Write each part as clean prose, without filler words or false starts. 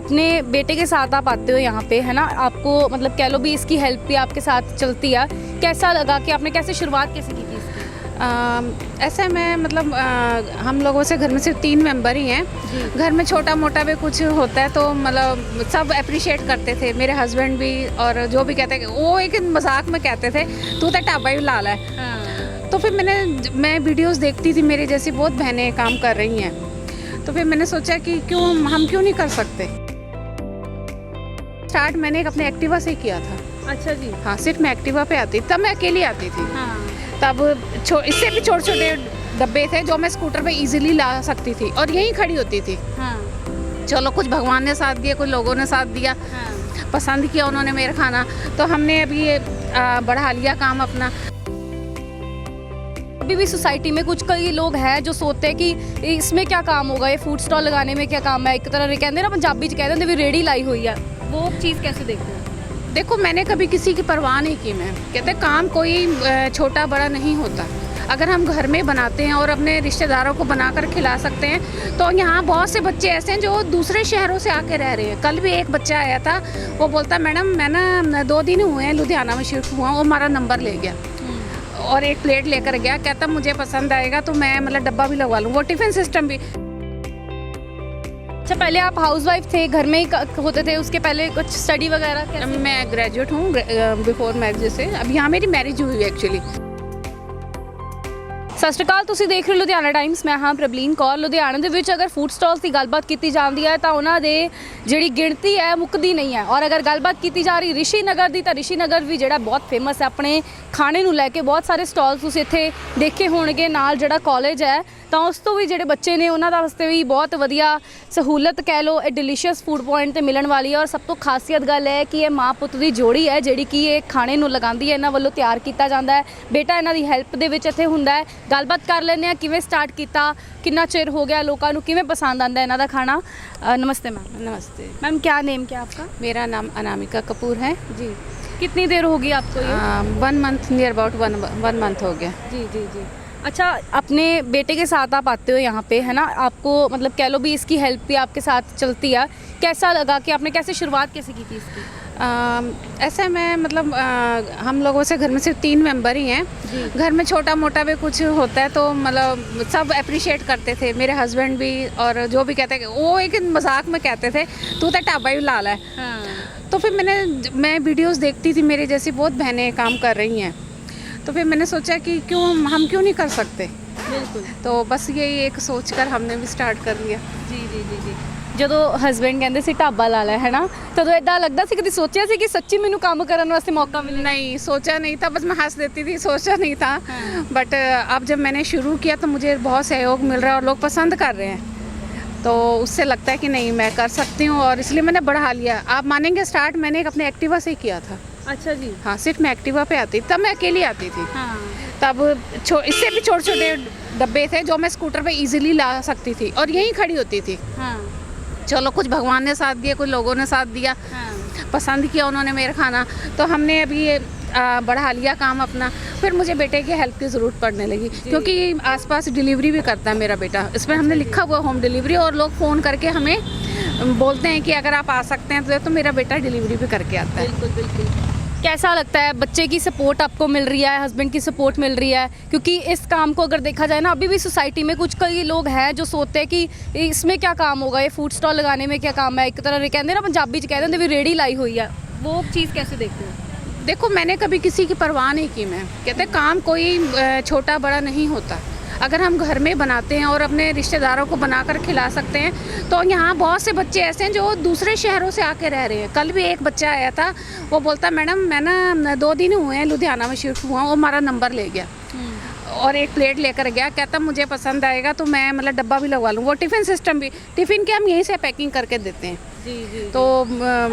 अपने बेटे के साथ आप आते हो यहाँ पे, है ना, आपको मतलब कह लो भी इसकी हेल्प भी आपके साथ चलती है, कैसा लगा कि आपने कैसे शुरुआत कैसे की थी इसकी? ऐसा मैं मतलब हम लोगों से घर में सिर्फ 3 मेंबर ही हैं। घर में छोटा मोटा भी कुछ होता है तो मतलब सब अप्रिशिएट करते थे, मेरे हस्बैंड भी, और जो भी कहते वो एक मजाक में कहते थे तू तो ढाबा ही ला है। तो फिर मैं वीडियोस देखती थी, मेरी जैसी बहुत बहनें काम कर रही हैं, तो फिर मैंने सोचा कि हम क्यों नहीं कर सकते। स्टार्ट मैंने एक अपने एक्टिवा से किया था। अच्छा जी। हाँ, सिर्फ मैं एक्टिवा पे आती, तब मैं अकेली आती थी। हाँ। तब इससे भी छोटे छोटे डब्बे थे जो मैं स्कूटर पे इजीली ला सकती थी और यहीं खड़ी होती थी। हाँ। चलो कुछ भगवान ने साथ दिया, कुछ लोगों ने साथ दिया। हाँ। पसंद किया उन्होंने मेरा खाना, तो हमने अभी बढ़ा लिया काम अपना। अभी भी सोसाइटी में कुछ कई लोग हैं जो सोचते हैं कि इसमें क्या काम होगा, ये फूड स्टॉल लगाने में क्या काम है, एक तरह से कहते हैं ना पंजाबी च कहते हैं भी रेडी लाई हुई है, वो चीज़ कैसे देखते हैं? देखो, मैंने कभी किसी की परवाह नहीं की। मैं कहते काम कोई छोटा बड़ा नहीं होता। अगर हम घर में बनाते हैं और अपने रिश्तेदारों को बनाकर खिला सकते हैं, तो यहाँ बहुत से बच्चे ऐसे हैं जो दूसरे शहरों से आके रह रहे हैं। कल भी एक बच्चा आया था, वो बोलता मैडम मैं ना 2 दिन हुए हैं लुधियाना में शिफ्ट हुआ, वो हमारा नंबर ले गया और एक प्लेट लेकर गया, कहता मुझे पसंद आएगा तो मैं मतलब डब्बा भी लगवा लूँ, वो टिफ़िन सिस्टम भी। अच्छा, पहले आप हाउसवाइफ थे, घर में ही होते थे, उसके पहले कुछ स्टडी वगैरह कैसे? मैं ग्रेजुएट हूँ बिफोर मैरिज से। अब यहाँ मेरी मैरिज हुई है एक्चुअली। ਸਤਿ ਸ਼੍ਰੀ ਅਕਾਲ, ਤੁਸੀਂ ਦੇਖ ਰਹੇ ਹੋ ਲੁਧਿਆਣਾ ਟਾਈਮਸ। ਮੈਂ ਹਾਂ ਪ੍ਰਬਲੀਨ ਕੌਰ। ਲੁਧਿਆਣਾ ਦੇ ਵਿੱਚ ਅਗਰ ਫੂਡ ਸਟਾਲਸ ਦੀ ਗੱਲਬਾਤ ਕੀਤੀ ਜਾਂਦੀ ਹੈ ਤਾਂ ਉਹਨਾਂ ਦੇ ਜਿਹੜੀ ਗਿਣਤੀ ਹੈ ਮੁੱਕਦੀ ਨਹੀਂ ਹੈ, ਔਰ ਅਗਰ ਗੱਲਬਾਤ ਕੀਤੀ ਜਾ ਰਹੀ ਰਿਸ਼ੀ ਨਗਰ ਦੀ ਤਾਂ ਰਿਸ਼ੀ ਨਗਰ ਵੀ ਜਿਹੜਾ ਬਹੁਤ ਫੇਮਸ ਹੈ ਆਪਣੇ ਖਾਣੇ ਨੂੰ ਲੈ ਕੇ। ਬਹੁਤ ਸਾਰੇ ਸਟਾਲਸ ਤੁਸੀਂ ਇੱਥੇ ਦੇਖੇ ਹੋਣਗੇ, ਨਾਲ ਜਿਹੜਾ ਕਾਲਜ ਹੈ ਤਾਂ ਉਸ ਤੋਂ ਵੀ ਜਿਹੜੇ ਬੱਚੇ ਨੇ ਉਹਨਾਂ ਦਾ ਵਾਸਤੇ ਵੀ ਬਹੁਤ ਵਧੀਆ ਸਹੂਲਤ ਕਹਿ ਲਓ, ਇਹ ਡਿਲੀਸ਼ੀਅਸ ਫੂਡ ਪੁਆਇੰਟ ਤੇ ਮਿਲਣ ਵਾਲੀ ਹੈ। ਔਰ ਸਭ ਤੋਂ ਖਾਸੀਅਤ ਗੱਲ ਹੈ ਕਿ ਇਹ ਮਾਂ ਪੁੱਤ ਦੀ ਜੋੜੀ ਹੈ ਜਿਹੜੀ ਕਿ ਇਹ ਖਾਣੇ ਨੂੰ ਲਗਾਉਂਦੀ ਹੈ, ਇਹਨਾਂ ਵੱਲੋਂ ਤਿਆਰ ਕੀਤਾ ਜਾਂਦਾ ਹੈ। ਬੇਟਾ ਇਹਨਾਂ ਦੀ ਹੈਲਪ ਦੇ ਵਿੱਚ ਇੱਥੇ ਹੁੰਦਾ ਹੈ। ਗੱਲਬਾਤ ਕਰ ਲੈਂਦੇ ਹਾਂ ਕਿਵੇਂ ਸਟਾਰਟ ਕੀਤਾ, ਕਿੰਨਾ ਚਿਰ ਹੋ ਗਿਆ, ਲੋਕਾਂ ਨੂੰ ਕਿਵੇਂ पसंद आता है इन्हों का खाना। नमस्ते मैम। नमस्ते मैम, क्या नेम क्या आपका? मेरा नाम अनामिका कपूर है जी। कितनी देर होगी आपको ये? 1 मंथ, नियर अबाउट 1 मंथ हो गया। जी जी जी। अच्छा, अपने बेटे के साथ आप आते हो यहाँ पे, है ना, आपको मतलब कह लो भी इसकी हेल्प भी आपके साथ चलती है, कैसा लगा कि आपने कैसे शुरुआत कैसे की थी इसकी? ऐसा मैं मतलब हम लोगों से घर में सिर्फ 3 मेंबर ही हैं। घर में छोटा मोटा भी कुछ होता है तो मतलब सब अप्रिशिएट करते थे, मेरे हस्बैंड भी, और जो भी कहते हैं वो एक मजाक में कहते थे तू तो ढाबा ही ला है। तो फिर मैं वीडियोस देखती थी, मेरी जैसी बहुत बहनें काम कर रही हैं, तो फिर मैंने सोचा कि हम क्यों नहीं कर सकते। बिल्कुल। तो बस यही एक सोचकर हमने भी स्टार्ट कर लिया। जी जी जी जी। ਜਦੋਂ ਹਸਬੈਂਡ ਕਹਿੰਦੇ ਸੀ ਢਾਬਾ ਲਾ ਲੈ, ਹੈ ਨਾ, ਤਦੋਂ ਇਦਾਂ ਲੱਗਦਾ ਸੀ, ਕਦੀ ਸੋਚਿਆ ਸੀ ਕਿ ਸੱਚੀ ਮੈਨੂੰ ਕੰਮ ਕਰਨ ਵਾਸਤੇ मौका मिले? नहीं, सोचा नहीं था, बस मैं हंस देती थी, सोचा नहीं था। बट अब जब मैंने शुरू किया तो मुझे बहुत सहयोग मिल रहा है और लोग पसंद कर रहे हैं, तो उससे लगता है कि नहीं मैं कर सकती हूँ, और इसलिए मैंने बढ़ा लिया। आप मानेंगे स्टार्ट मैंने एक अपने एक्टिवा से किया था। अच्छा जी। हाँ, सिर्फ मैं एक्टिवा पे आती, तब मैं अकेली आती थी। हाँ। तब इससे भी छोटे छोटे डब्बे थे जो मैं स्कूटर पे इजीली ला सकती थी और यहीं खड़ी होती थी। हाँ। चलो कुछ भगवान ने साथ दिया, कुछ लोगों ने साथ दिया। हाँ। पसंद किया उन्होंने मेरा खाना, तो हमने अभी बढ़ा लिया काम अपना। फिर मुझे बेटे की हेल्प की ज़रूरत पड़ने लगी, क्योंकि आसपास डिलीवरी भी करता है मेरा बेटा। इसमें हमने लिखा हुआ होम डिलीवरी, और लोग फ़ोन करके हमें बोलते हैं कि अगर आप आ सकते हैं तो मेरा बेटा डिलीवरी भी करके आता है। बिल्कुल बिल्कुल। कैसा लगता है, बच्चे की सपोर्ट आपको मिल रही है, हस्बैंड की सपोर्ट मिल रही है? क्योंकि इस काम को अगर देखा जाए ना, अभी भी सोसाइटी में कुछ कई लोग हैं जो सोचते हैं कि इसमें क्या काम होगा, ये फूड स्टॉल लगाने में क्या काम है, एक तरह से कहते हैं ना पंजाबी च कहते हैं भी रेडी लाई हुई है, वो चीज़ कैसे देखते हो? देखो, मैंने कभी किसी की परवाह नहीं की। मैं कहते काम कोई छोटा बड़ा नहीं होता। अगर हम घर में बनाते हैं और अपने रिश्तेदारों को बनाकर खिला सकते हैं, तो यहाँ बहुत से बच्चे ऐसे हैं जो दूसरे शहरों से आके रह रहे हैं। कल भी एक बच्चा आया था, वो बोलता मैडम मैं ना 2 दिन हुए हैं लुधियाना में शिफ्ट हुआ, वो हमारा नंबर ले गया और एक प्लेट लेकर गया, कहता मुझे पसंद आएगा तो मैं मतलब डब्बा भी लगवा लूँ, वो टिफ़िन सिस्टम भी। टिफ़िन के हम यहीं से पैकिंग करके देते हैं। जी जी। तो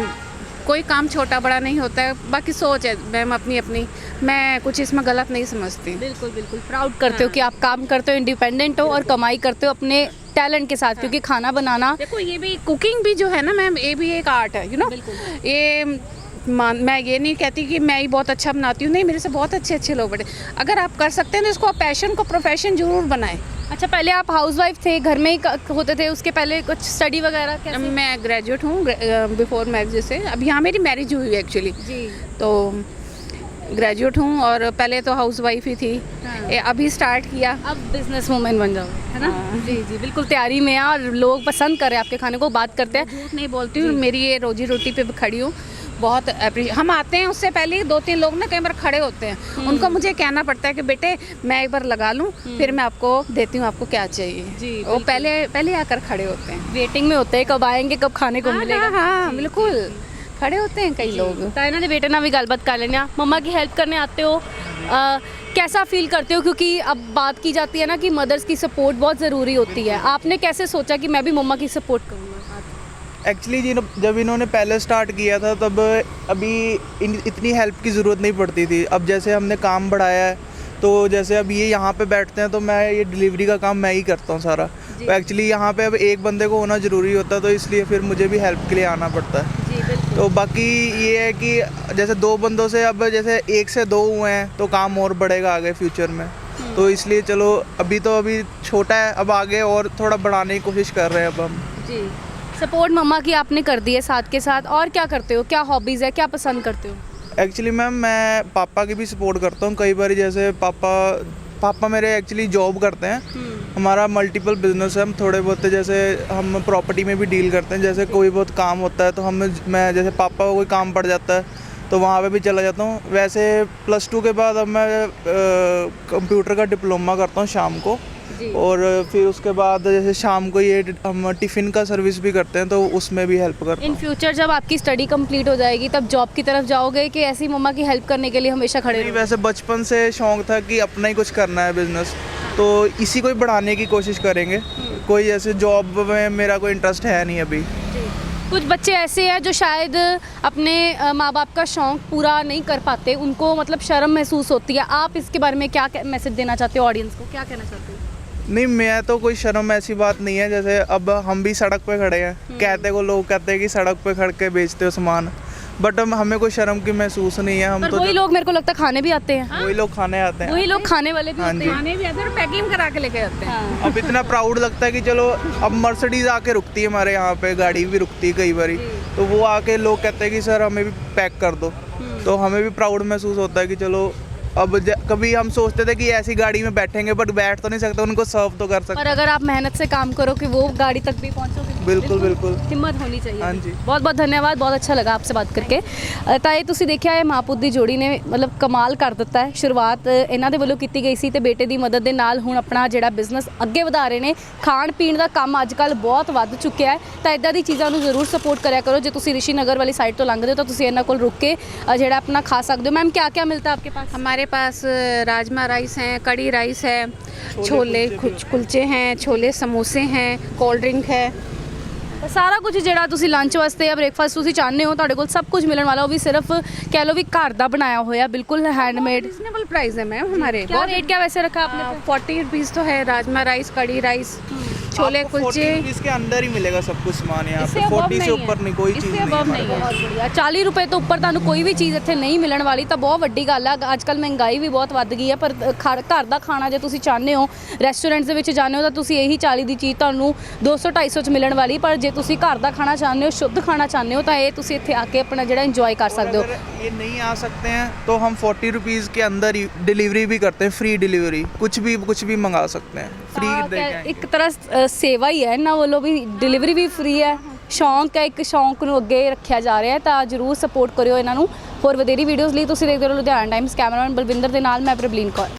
कोई काम छोटा बड़ा नहीं होता है, बाकी सोच है मैम अपनी, मैं कुछ इसमें गलत नहीं समझती। बिल्कुल बिल्कुल। प्राउड करते हो कि आप काम करते हो, इंडिपेंडेंट हो और कमाई करते हो अपने टैलेंट के साथ, क्योंकि खाना बनाना, देखो ये भी कुकिंग भी जो है ना मैम, ये भी एक आर्ट है, यू नो। ये मैं ये नहीं कहती कि मैं ही बहुत अच्छा बनाती हूँ, नहीं, मेरे से बहुत अच्छे लोग बने। अगर आप कर सकते हैं तो इसको आप पैशन को प्रोफेशन जरूर बनाएं। अच्छा, पहले आप हाउसवाइफ थे, घर में ही होते थे, उसके पहले कुछ स्टडी वगैरह कैसे? मैं ग्रेजुएट हूँ बिफोर मैरिज से। अब यहाँ मेरी मैरिज हुई है एक्चुअली, जी। तो ग्रेजुएट हूँ और पहले तो हाउसवाइफ ही थी। अभी स्टार्ट किया, अब बिजनेस वूमेन बन जाओ, है ना? जी जी, बिल्कुल तैयारी में है और लोग पसंद कर रहे हैं आपके खाने को, बात करते हैं। झूठ नहीं बोलती हूँ, मेरी ये रोजी रोटी पे खड़ी हूँ। बहुत हम आते हैं उससे पहले ही 2-3 लोग ना कई बार खड़े होते हैं, उनको मुझे कहना पड़ता है कि बेटे मैं एक बार लगा लूँ, फिर मैं आपको देती हूँ आपको क्या चाहिए। जी, वो पहले आकर खड़े होते हैं, वेटिंग में होते हैं, कब आएंगे, कब खाने को मिलेगा। हाँ बिल्कुल खड़े होते हैं कई लोग। ਤਾਂ ਇਹਨਾਂ ਦੇ ਬੇਟੇ ਨਾਲ ਵੀ ਗੱਲਬਾਤ ਕਰ ਲੈਂਦੇ ਆ। मम्मा की हेल्प करने आते हो, कैसा फील करते हो? क्योंकि अब बात की जाती है ना कि मदर्स की सपोर्ट बहुत ज़रूरी होती है। आपने कैसे सोचा कि मैं भी मम्मा की सपोर्ट करूँगा? एक्चुअली जब इन्होंने पहले स्टार्ट किया था तब अभी इतनी हेल्प की ज़रूरत नहीं पड़ती थी। अब जैसे हमने काम बढ़ाया है तो जैसे अब ये यहाँ पे बैठते हैं तो मैं ये डिलीवरी का काम मैं ही करता हूँ सारा। तो एक्चुअली यहाँ पे अब एक बंदे को होना ज़रूरी होता है, तो इसलिए फिर मुझे भी हेल्प के लिए आना पड़ता है। तो बाकी ये है कि जैसे 2 बंदों से अब जैसे 1 से 2 हुए हैं तो काम और बढ़ेगा आगे फ्यूचर में। तो इसलिए चलो अभी छोटा है, अब आगे और थोड़ा बढ़ाने की कोशिश कर रहे हैं अब हम। जी, सपोर्ट मम्मा की आपने कर दी है, साथ के साथ और क्या करते हो? क्या हॉबीज़ है, क्या पसंद करते हो? एक्चुअली मैम मैं पापा की भी सपोर्ट करता हूँ कई बार। जैसे पापा मेरे एक्चुअली जॉब करते हैं, हमारा मल्टीपल बिजनेस है। हम थोड़े बहुत जैसे हम प्रॉपर्टी में भी डील करते हैं, जैसे कोई बहुत काम होता है तो मैं जैसे पापा को कोई काम पड़ जाता है तो वहाँ पे भी चला जाता हूँ। वैसे +2 के बाद अब मैं कंप्यूटर का डिप्लोमा करता हूँ शाम को, और फिर उसके बाद जैसे शाम को ये हम टिफ़िन का सर्विस भी करते हैं तो उसमें भी हेल्प करते हैं। इन फ्यूचर जब आपकी स्टडी कंप्लीट हो जाएगी तब जॉब की तरफ जाओगे कि ऐसी मम्मा की हेल्प करने के लिए हमेशा खड़े नहीं, रहोगे? वैसे बचपन से शौक था कि अपना ही कुछ करना है बिजनेस, तो इसी को ही बढ़ाने की कोशिश करेंगे। कोई ऐसे जॉब में मेरा कोई इंटरेस्ट है नहीं अभी। कुछ बच्चे ऐसे हैं जो शायद अपने माँ बाप का शौक पूरा नहीं कर पाते, उनको मतलब शर्म महसूस होती है। आप इसके बारे में क्या मैसेज देना चाहते हो ऑडियंस को, क्या कहना चाहते हो? नहीं, मैं तो कोई शर्म ऐसी बात नहीं है। जैसे अब हम भी सड़क पे खड़े हैं, लोग कहते हैं कि सड़क पे खड़ के बेचते हो सामान, बट हमें कोई शर्म की महसूस नहीं है। हम पर तो वही लोग मेरे को लगता है खाने भी आते हैं। वही लोग खाने आते हैं, वही लोग खाने वाले भी हाँ होते जी। हैं। खाने भी आते हैं और पैकिंग करा के लेके आते हैं। अब इतना प्राउड लगता है कि चलो अब मर्सिडीज आके रुकती है हमारे यहाँ पे, गाड़ी भी रुकती है कई बारी, तो वो आके लोग कहते हैं कि सर हमें भी पैक कर दो, तो हमें भी प्राउड महसूस होता है कि चलो अब कभी हम सोचते थे कि ऐसी गाड़ी में बैठेंगे, बट बैठ तो नहीं सकते, उनको सर्व तो कर सकते। पर अगर आप मेहनत से काम करो कि वो गाड़ी तक भी पहुंचोगे, बिल्कुल हिम्मत होनी चाहिए। हाँ जी। बहुत बहुत धन्यवाद, बहुत अच्छा लगा आपसे बात करके। ਤਾਂ ਇਹ ਤੁਸੀਂ ਦੇਖਿਆ ਹੈ ਮਾਂ ਪੁੱਤ ਦੀ ਜੋੜੀ ਨੇ ਮਤਲਬ ਕਮਾਲ ਕਰ ਦਿੱਤਾ ਹੈ। ਸ਼ੁਰੂਆਤ ਇਹਨਾਂ ਦੇ ਵੱਲੋਂ ਕੀਤੀ ਗਈ ਸੀ ਤੇ ਬੇਟੇ ਦੀ ਮਦਦ ਦੇ ਨਾਲ ਹੁਣ ਆਪਣਾ ਜਿਹੜਾ ਬਿਜ਼ਨਸ ਅੱਗੇ ਵਧਾ ਰਹੇ ਨੇ। ਖਾਣ ਪੀਣ ਦਾ ਕੰਮ ਅੱਜ ਕੱਲ੍ਹ ਬਹੁਤ ਵੱਧ ਚੁੱਕਿਆ ਹੈ, ਤਾਂ ਇਦਾਂ ਦੀ ਚੀਜ਼ਾਂ ਨੂੰ ਜ਼ਰੂਰ ਸਪੋਰਟ ਕਰਿਆ ਕਰੋ। ਜੇ ਤੁਸੀਂ ਰਿਸ਼ੀ ਨਗਰ ਵਾਲੀ ਸਾਈਡ ਤੋਂ ਲੰਘਦੇ ਹੋ ਤਾਂ ਤੁਸੀਂ ਇਹਨਾਂ ਕੋਲ ਰੁਕ ਕੇ ਜਿਹੜਾ ਆਪਣਾ ਖਾ ਸਕਦੇ ਹੋ। मैम क्या क्या मिलता है आपके पास? हमारे पास राजमा राइस हैं, कड़ी राइस है, छोले कुलचे हैं, छोले समोसे हैं, कोल्ड ड्रिंक है। ਸਾਰਾ ਕੁਝ ਜਿਹੜਾ ਤੁਸੀਂ ਲੰਚ ਵਾਸਤੇ ਜਾਂ ਬ੍ਰੇਕਫਾਸਟ ਤੁਸੀਂ ਚਾਹੁੰਦੇ ਹੋ ਤੁਹਾਡੇ ਕੋਲ ਸਭ ਕੁਝ ਮਿਲਣ ਵਾਲਾ, ਉਹ ਵੀ ਸਿਰਫ ਕਹਿ ਲਓ ਵੀ ਘਰ ਦਾ ਬਣਾਇਆ ਹੋਇਆ, ਬਿल्कुल हैंडमेड। रिजनेबल प्राइस है मैम हमारे। क्या रेट क्या वैसे रखा आपने? 40 रुपीज़ तो है राजमा राइस, कड़ी राइस, छोले कुलचे। इसके अंदर ही मिलेगा सब कुछ सामान यहाँ इससे पे। above 40 से नहीं है। ऊपर नहीं, कोई चीज़ इससे नहीं above है। नहीं है। ਬਹੁਤ ਵਧੀਆ। 40 ਰੁਪਏ ਤੋਂ ਉੱਪਰ ਤੁਹਾਨੂੰ ਕੋਈ ਵੀ ਚੀਜ਼ ਇੱਥੇ ਨਹੀਂ ਮਿਲਣ ਵਾਲੀ, ਤਾਂ ਬਹੁਤ ਵੱਡੀ ਗੱਲ ਆ। ਅੱਜ ਕੱਲ੍ਹ ਮਹਿੰਗਾਈ ਵੀ ਬਹੁਤ ਵੱਧ ਗਈ ਹੈ, ਪਰ ਘਰ ਦਾ ਖਾਣਾ ਜੇ ਤੁਸੀਂ ਚਾਹੁੰਦੇ ਹੋ, ਰੈਸਟੋਰੈਂਟਸ ਦੇ ਵਿੱਚ ਜਾਂਦੇ ਹੋ ਤਾਂ ਤੁਸੀਂ ਇਹੀ 40 ਦੀ ਚੀਜ਼ ਤੁਹਾਨੂੰ 200-250 'ਚ ਮਿਲਣ ਵਾਲੀ। ਪਰ ਜੇ ਤੁਸੀਂ ਘਰ ਦਾ ਖਾਣਾ ਚਾਹੁੰਦੇ ਹੋ, ਸ਼ੁੱਧ ਖਾਣਾ ਚਾਹੁੰਦੇ ਹੋ, ਤਾਂ ਇਹ ਤੁਸੀਂ ਇੱਥੇ ਆ ਕੇ ਆਪਣਾ ਜਿਹੜਾ ਇੰਜੋਏ ਕਰ ਸਕਦੇ ਹੋ। अगर ये नहीं आ सकते हैं तो हम 40 रुपीज़ के अंदर ही डिलीवरी भी करते हैं, फ्री डिलीवरी, कुछ भी मंगा सकते हैं, फ्री दे के। ਇੱਕ ਤਰ੍ਹਾਂ ਸੇਵਾ ਹੀ ਹੈ ਇਹਨਾਂ ਵੱਲੋਂ ਵੀ, ਡਿਲੀਵਰੀ ਵੀ ਫ੍ਰੀ ਹੈ। ਸ਼ੌਂਕ ਹੈ, ਇੱਕ ਸ਼ੌਂਕ ਨੂੰ ਅੱਗੇ ਰੱਖਿਆ ਜਾ ਰਿਹਾ ਹੈ, ਤਾਂ ਜ਼ਰੂਰ ਸਪੋਰਟ ਕਰਿਓ ਇਹਨਾਂ ਨੂੰ। ਹੋਰ ਵਧੇਰੀ ਵੀਡੀਓਜ਼ ਲਈ ਤੁਸੀਂ ਦੇਖਦੇ ਰਹੋ ਲੁਧਿਆਣਾ ਟਾਈਮਸ। ਕੈਮਰਾਮੈਨ ਬਲਵਿੰਦਰ ਦੇ ਨਾਲ ਮੈਂ ਪ੍ਰਬਲੀਨ ਕੌਰ।